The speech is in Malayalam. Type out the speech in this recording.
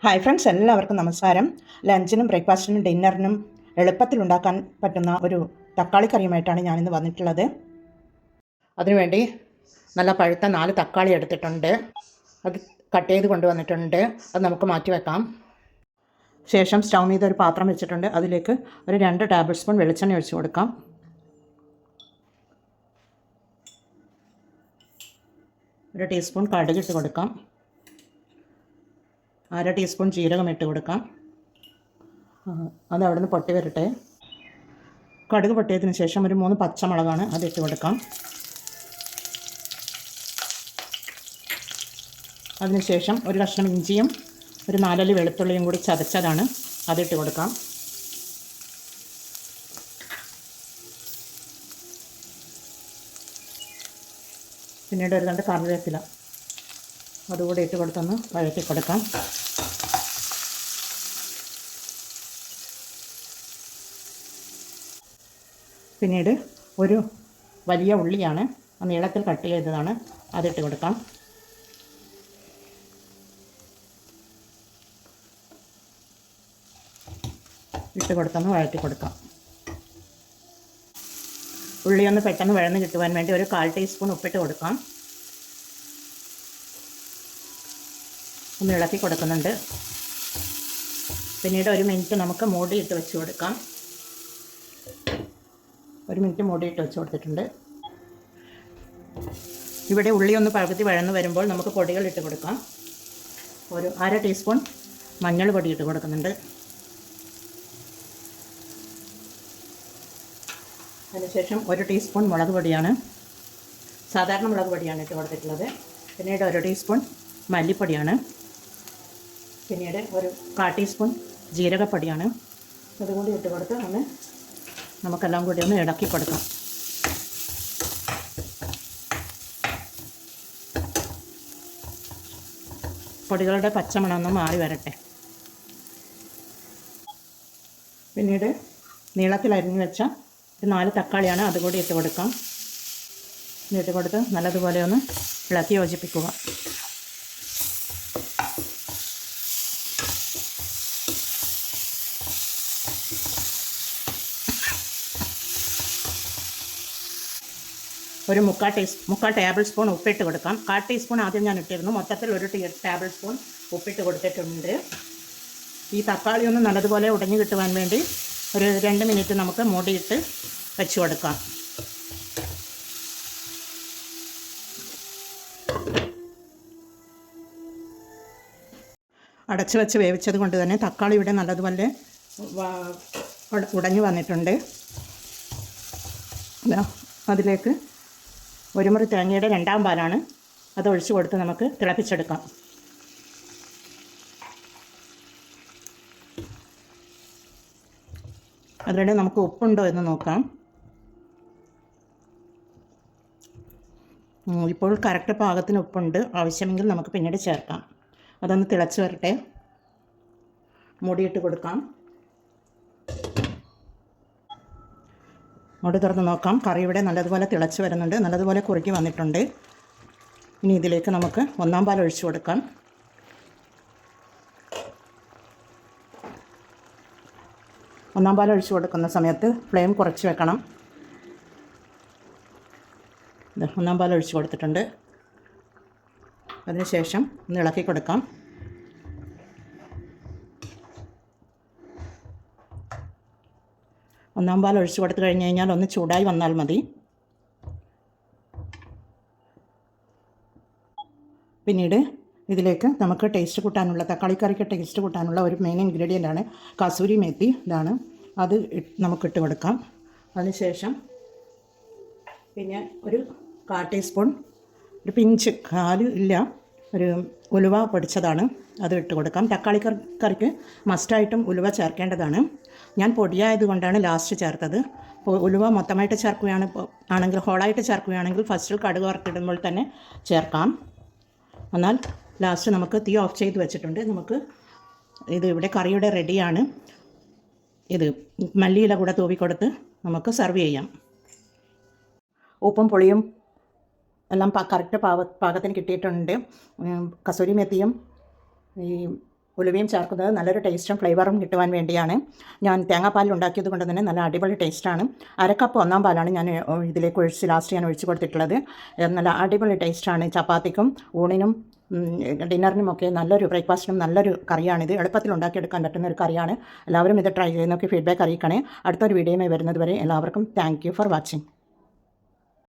ഹായ് ഫ്രണ്ട്സ്, എല്ലാവർക്കും നമസ്കാരം. ലഞ്ചിനും ബ്രേക്ക്ഫാസ്റ്റിനും ഡിന്നറിനും എളുപ്പത്തിൽ ഉണ്ടാക്കാൻ പറ്റുന്ന ഒരു തക്കാളി കറിയുമായിട്ടാണ് ഞാനിന്ന് വന്നിട്ടുള്ളത്. അതിനുവേണ്ടി നല്ല പഴുത്ത 4 തക്കാളി എടുത്തിട്ടുണ്ട്. അത് കട്ട് ചെയ്ത് കൊണ്ടുവന്നിട്ടുണ്ട്. അത് നമുക്ക് മാറ്റി വെക്കാം. ശേഷം സ്റ്റൗ മീത ഒരു പാത്രം വെച്ചിട്ടുണ്ട്. അതിലേക്ക് ഒരു 2 ടേബിൾ സ്പൂൺ വെളിച്ചെണ്ണ ഒഴിച്ച് കൊടുക്കാം. ഒരു ടീസ്പൂൺ കടുകിട്ട് കൊടുക്കാം. 1/2 ടീസ്പൂൺ ജീരകം ഇട്ട് കൊടുക്കാം. അത് അവിടെ നിന്ന് പൊട്ടി വരട്ടെ. കടുക് പൊട്ടിയതിന് ശേഷം ഒരു 3 പച്ചമുളകാണ് അതിട്ട് കൊടുക്കാം. അതിനുശേഷം ഒരു കഷ്ണം ഇഞ്ചിയും ഒരു 4 അല്ലി വെളുത്തുള്ളിയും കൂടി ചതച്ചതാണ് അതിട്ട് കൊടുക്കാം. പിന്നീട് ഒരു 2 കറിവേപ്പില അതുകൂടി ഇട്ട് കൊടുത്തൊന്ന് വഴറ്റി കൊടുക്കാം. പിന്നീട് ഒരു വലിയ ഉള്ളിയാണ്, നീളത്തിൽ കട്ട് ചെയ്തതാണ്, അതിട്ട് കൊടുക്കാം. ഇട്ട് കൊടുത്തൊന്ന് വഴറ്റി കൊടുക്കാം. ഉള്ളി ഒന്ന് പെട്ടെന്ന് വഴന്ന് കിട്ടുവാൻ വേണ്ടി ഒരു 1/4 ടീസ്പൂൺ ഉപ്പിട്ട് കൊടുക്കാം. ഒന്ന് ഇളക്കി കൊടുക്കുന്നുണ്ട്. പിന്നീട് 1 മിനിറ്റ് നമുക്ക് മൂടിയിട്ട് വെച്ച് കൊടുക്കാം. 1 മിനിറ്റ് മൂടിയിട്ട് വെച്ച് കൊടുത്തിട്ടുണ്ട്. ഇവിടെ ഉള്ളി ഒന്ന് പകുതി വഴന്ന് വരുമ്പോൾ നമുക്ക് പൊടികൾ ഇട്ട് കൊടുക്കാം. ഒരു 1/2 ടീസ്പൂൺ മഞ്ഞൾ പൊടി ഇട്ട് കൊടുക്കുന്നുണ്ട്. അതിനുശേഷം 1 ടീസ്പൂൺ മുളക് പൊടിയാണ്, സാധാരണ മുളക് പൊടിയാണ് ഇട്ട് കൊടുത്തിട്ടുള്ളത്. പിന്നീട് 1 ടീസ്പൂൺ മല്ലിപ്പൊടിയാണ്. പിന്നീട് ഒരു 1/4 ടീസ്പൂൺ ജീരകപ്പൊടിയാണ്. അതുകൂടി ഇട്ട് കൊടുത്ത് നമുക്കെല്ലാം കൂടി ഒന്ന് ഇളക്കി കൊടുക്കാം. പൊടികളുടെ പച്ചമണം ഒന്ന് മാറി വരട്ടെ. പിന്നീട് നീളത്തിൽ അരിഞ്ഞു വെച്ച 4 തക്കാളിയാണ്, അതുകൂടി ഇട്ട് കൊടുക്കാം. ഇട്ട് കൊടുത്ത് നല്ലതുപോലെ ഒന്ന് ഇളക്കി യോജിപ്പിക്കുക. ഒരു 3/4 ടേബിൾ സ്പൂൺ ഉപ്പിട്ട് കൊടുക്കാം. 1/4 ടീസ്പൂൺ ആദ്യം ഞാൻ ഇട്ടിരുന്നു. മൊത്തത്തിൽ 1 ടേബിൾ സ്പൂൺ ഉപ്പിട്ട് കൊടുത്തിട്ടുണ്ട്. ഈ തക്കാളി ഒന്ന് നല്ലതുപോലെ ഉടഞ്ഞു കിട്ടുവാൻ വേണ്ടി ഒരു 2 മിനിറ്റ് നമുക്ക് മൂടിയിട്ട് വെച്ച് കൊടുക്കാം. അടച്ച് വെച്ച് വേവിച്ചത് കൊണ്ട് തന്നെ തക്കാളി ഇവിടെ നല്ലതുപോലെ ഉടഞ്ഞു വന്നിട്ടുണ്ട്. അതിലേക്ക് 1 മുറി തേങ്ങയുടെ 2ാം പാലാണ്, അത് ഒഴിച്ച് കൊടുത്ത് നമുക്ക് തിളപ്പിച്ചെടുക്കാം. അതിലൂടെ നമുക്ക് ഉപ്പുണ്ടോ എന്ന് നോക്കാം. ഇപ്പോൾ കറക്റ്റ് പാകത്തിന് ഉപ്പുണ്ട്. ആവശ്യമെങ്കിൽ നമുക്ക് പിന്നീട് ചേർക്കാം. അതൊന്ന് തിളച്ച് വരട്ടെ. മൂടിയിട്ട് കൊടുക്കാം. മൂടി തുറന്ന് നോക്കാം. കറി ഇവിടെ നല്ലതുപോലെ തിളച്ച് വരുന്നുണ്ട്, നല്ലതുപോലെ കുറുക്കി വന്നിട്ടുണ്ട്. ഇനി ഇതിലേക്ക് നമുക്ക് 1ാം പാൽ ഒഴിച്ചു കൊടുക്കാം. ഒന്നാം പാൽ ഒഴിച്ച് കൊടുക്കുന്ന സമയത്ത് ഫ്ലെയിം കുറച്ച് വെക്കണം. 1ാം പാൽ ഒഴിച്ച് കൊടുത്തിട്ടുണ്ട്. അതിനുശേഷം ഒന്ന് ഇളക്കി കൊടുക്കാം. ഒന്നാം പാൽ ഒഴിച്ച് കൊടുത്തു കഴിഞ്ഞ് കഴിഞ്ഞാൽ ഒന്ന് ചൂടായി വന്നാൽ മതി. പിന്നീട് ഇതിലേക്ക് നമുക്ക് ടേസ്റ്റ് കൂട്ടാനുള്ള, തക്കാളിക്കറിക്ക് ടേസ്റ്റ് കൂട്ടാനുള്ള ഒരു മെയിൻ ഇൻഗ്രീഡിയൻ്റാണ് കസൂരി മേത്തി. ഇതാണ്, അത് നമുക്കിട്ട് കൊടുക്കാം. അതിനുശേഷം പിന്നെ ഒരു 1/4 ടീസ്പൂൺ, ഒരു പിഞ്ച്, കാല് ഇല്ല, ഒരു ഉലുവ പൊടിച്ചതാണ്, അത് ഇട്ട് കൊടുക്കാം. തക്കാളിക്കറിക്ക് മസ്റ്റായിട്ടും ഉലുവ ചേർക്കേണ്ടതാണ്. ഞാൻ പൊടിയായതുകൊണ്ടാണ് ലാസ്റ്റ് ചേർത്തത്. ഉലുവ മൊത്തമായിട്ട് ആണെങ്കിൽ ഹോളായിട്ട് ചേർക്കുകയാണെങ്കിൽ ഫസ്റ്റിൽ കടുക് വറുത്തിടുമ്പോൾ തന്നെ ചേർക്കാം. എന്നാൽ ലാസ്റ്റ് നമുക്ക് തീ ഓഫ് ചെയ്ത് വെച്ചിട്ടുണ്ട്. നമുക്ക് ഇത് ഇവിടെ കറിയുടെ റെഡിയാണ്. ഇത് മല്ലിയില കൂടെ തൂവിക്കൊടുത്ത് നമുക്ക് സെർവ് ചെയ്യാം. ഉപ്പും പുളിയും എല്ലാം കറക്റ്റ് പാകത്തിന് കിട്ടിയിട്ടുണ്ട്. കസൂരി മെത്തിയും ഈ ഉലുവയും ചേർക്കുന്നത് നല്ലൊരു ടേസ്റ്റും ഫ്ലേവറും കിട്ടുവാൻ വേണ്ടിയാണ്. ഞാൻ തേങ്ങാപ്പാലിൽ ഉണ്ടാക്കിയത് കൊണ്ട് തന്നെ നല്ല അടിപൊളി ടേസ്റ്റാണ്. 1 കപ്പ് ഒന്നാം പാലാണ് ഞാൻ ഇതിലേക്ക് ലാസ്റ്റ് ഞാൻ ഒഴിച്ച് കൊടുത്തിട്ടുള്ളത്. നല്ല അടിപൊളി ടേസ്റ്റാണ്. ചപ്പാത്തിക്കും ഊണിനും ഡിന്നറിനുമൊക്കെ നല്ലൊരു ബ്രേക്ക്ഫാസ്റ്റിനും നല്ലൊരു കറിയാണിത്. എളുപ്പത്തിൽ ഉണ്ടാക്കിയെടുക്കാൻ പറ്റുന്ന ഒരു കറിയാണ്. എല്ലാവരും ഇത് ട്രൈ ചെയ്ത് നോക്കി ഫീഡ്ബാക്ക് അറിയിക്കണേ. അടുത്തൊരു വീഡിയോയുമായി വരുന്നത് വരെ എല്ലാവർക്കും താങ്ക് യു ഫോർ വാച്ചിങ്.